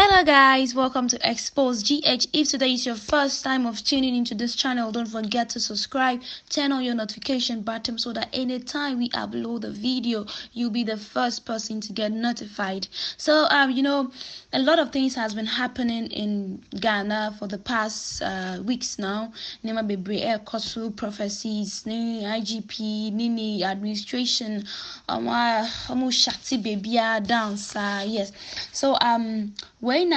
Hello guys, welcome to Xposed GH. If today is your first time of tuning into this channel, don't forget to subscribe, turn on your notification button so that anytime we upload a video, you'll be the first person to get notified. So a lot of things has been happening in Ghana for the past weeks now. Nema bebre air kosu prophecies, ni IGP, nini administration, shati babya dance. Yes. So when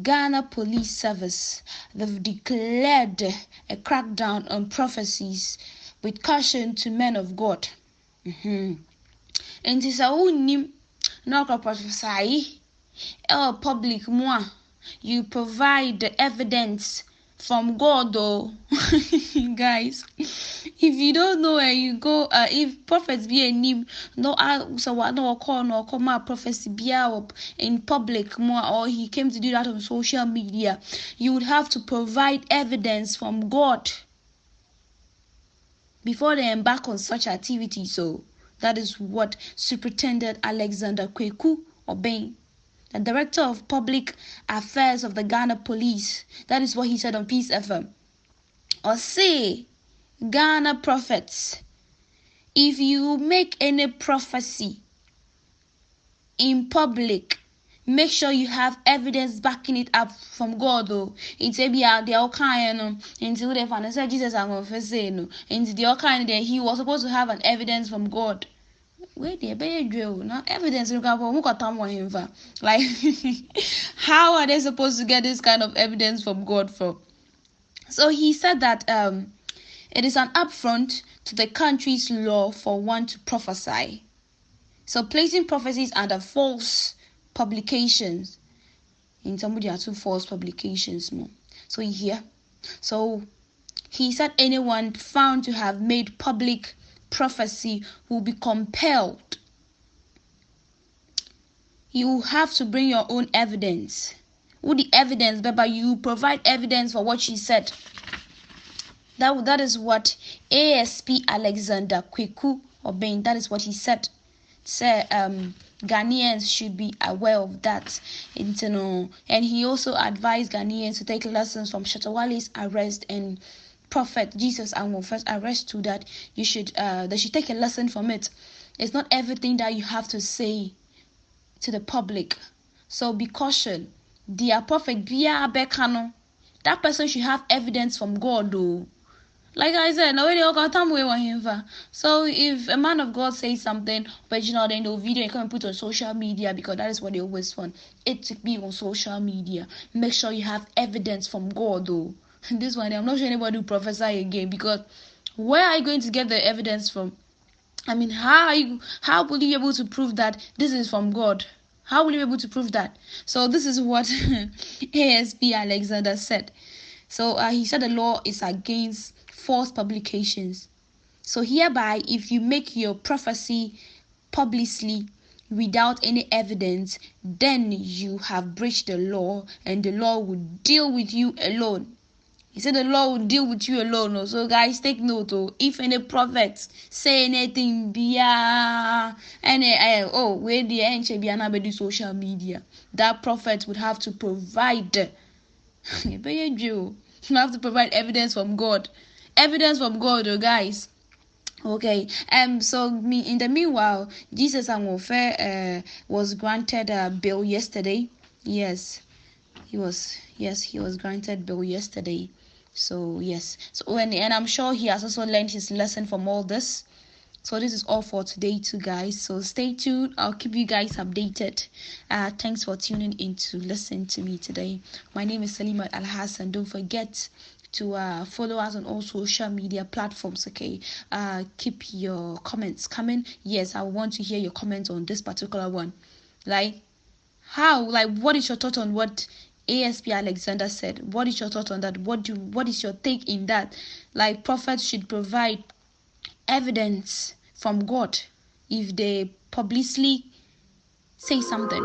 Ghana Police Service, they've declared a crackdown on prophecies with caution to men of God. And it is a unim no prophesy public moi. You provide the evidence from God though. Guys, if you don't know where you go, if prophets be a name, no come out prophecy be up in public more, or he came to do that on social media, you would have to provide evidence from God before they embark on such activity. So that is what Superintendent Alexander Kweku Obeng, the Director of Public Affairs of the Ghana Police, that is what he said on Peace FM. Or say, Ghana prophets, if you make any prophecy in public, make sure you have evidence backing it up from God though. It's a be out there all kind until they find say Jesus I'm gonna say no. Into the all kind that he was supposed to have an evidence from God. Where they be drill now evidence look up who got time on him for. Like how are they supposed to get this kind of evidence from God for? So he said that it is an affront to the country's law for one to prophesy. So placing prophecies under false publications. In somebody are two false publications more. So here. So he said anyone found to have made public prophecy will be compelled. You have to bring your own evidence. With the evidence, but you provide evidence for what she said. That is what ASP Alexander Kweku Obeng, that is what he said. Say Ghanaians should be aware of that. And he also advised Ghanaians to take lessons from Shatawale's arrest and Prophet Jesus Anwofa's arrest too, that they should take a lesson from it. It's not everything that you have to say to the public. So be caution. Dear prophet Bia Bekano, that person should have evidence from God though. Like I said, nobody got time we want him for. So if a man of God says something, but then the video you come and put on social media, because that is what they always want it to be on social media. Make sure you have evidence from God though. This one I'm not sure anybody will prophesy again, because where are you going to get the evidence from? I mean, how will you be able to prove that this is from God? How will you be able to prove that? So this is what ASP Alexander said. So he said the law is against false publications. So hereby, if you make your prophecy publicly without any evidence, then you have breached the law, and the law will deal with you alone. He said the law will deal with you alone. So guys, take note. If any prophets say anything, where the ancient be social media, that prophet would have to provide. You have to provide evidence from God. Evidence from God, guys. Okay. So in the meanwhile, Jesus Anwofe was granted bail yesterday. Yes, he was granted bail yesterday. So yes. So and I'm sure he has also learned his lesson from all this. So this is all for today too, guys. So stay tuned. I'll keep you guys updated. Thanks for tuning in to listen to me today. My name is Salima Al Hassan. Don't forget to follow us on all social media platforms. Okay. Keep your comments coming. Yes, I want to hear your comments on this particular one. What is your thought on what ASP Alexander said? What is your thought on that? What is your take in that? Like, prophets should provide evidence from God if they publicly say something.